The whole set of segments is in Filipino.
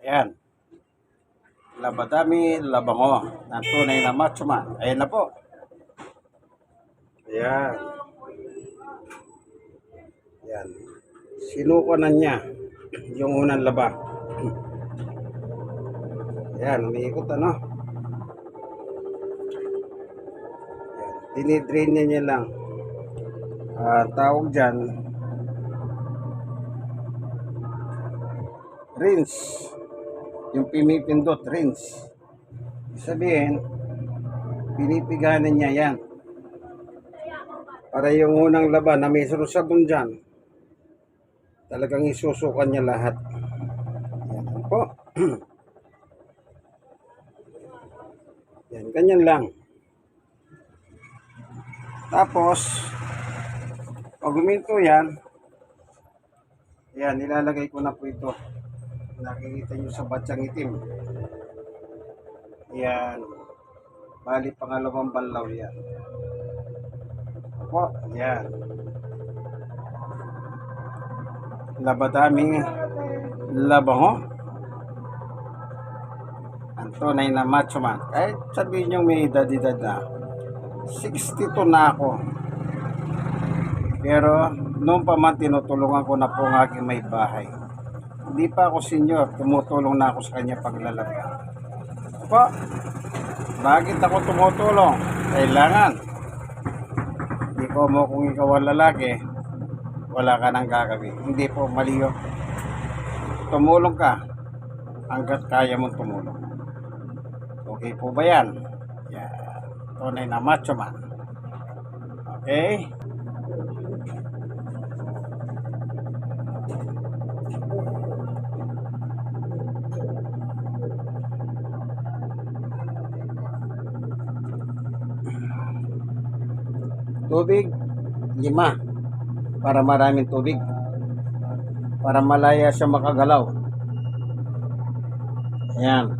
Ayan. Labadami, labango. Ng tunay na macho man. Ayan na po. Ayan. Ayan. Sinuko na niya yung unang laba. Ayan, umiikot ano. Ayan. Dinidrain niya lang. Tawag dyan, rinse. Yung pimipindot, rinse. Sabihin, pinipiganan niya yan. Para yung unang laban na may sabon dyan, talagang isusukan niya lahat. Yan po. Yan, ganyan lang. Tapos, pag huminto yan, yan, nilalagay ko na po ito. Nakikita nyo sa batyang itim. Yan. Bali, pangalawang banlaw yan. Po, yan. Labadaming labango. Ang tunay na macho man. Kahit sabihin nyo may edad-edad na, 62 na ako. Pero, noon pa man tinutulungan ko na po ang aking may bahay. Hindi pa ako senior, tumutulong na ako sa kanya paglalagyan. Po, bakit ako tumutulong? Kailangan. Hindi ko mo kung ikaw ang lalaki, wala ka nang gagawin. Hindi po mali yun. Tumulong ka hanggat kaya mong tumulong. Okay po ba yan? Yan. Tunay na macho man. Okay? Tubig, 5. Para maraming tubig. Para malaya siya makagalaw. Ayan.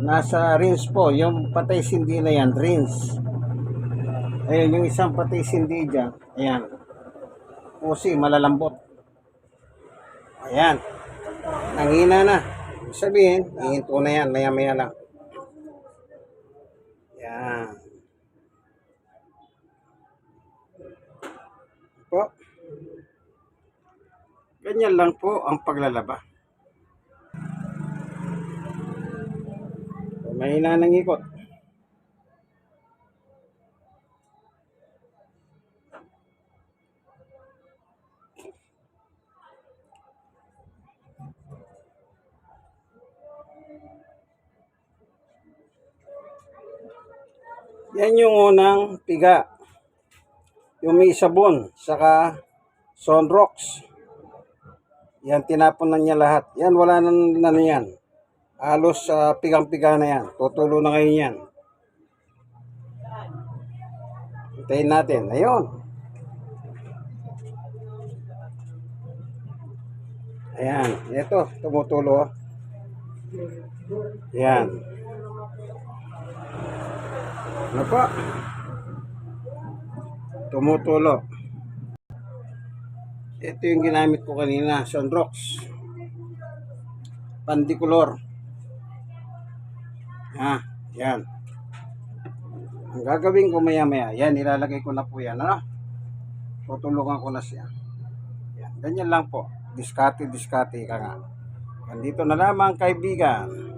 Nasa rinse po. Yung patay sindi na yan, rinse. Ayun, yung isang patay sindi dyan. Ayan. Pusi, malalambot. Ayan. Nangina na. Ibig sabihin, ihinto na yan. Maya-maya lang. Ayan. Po. Ganyan lang po ang paglalaba. Mahina ng ikot. Yan yung unang piga. Yung may sabon, saka Sunrox. Yan, tinapon na niya lahat. Yan, wala na yan. Halos pigang-piga na yan. Tutulo na ngayon yan. Hintayin natin. Ayun. Ayan. Ito, tumutulo. Ayan. Ano po? Tumutulo. Ito yung ginamit ko kanina, Sunrox. Pandicolor. Yan. Ang gagawin ko maya-maya, yan, ilalagay ko na po yan, ano? Tutulungan ko na siya. Yan, ganyan lang po. Diskarte ka nga. Nandito na lamang, kaibigan.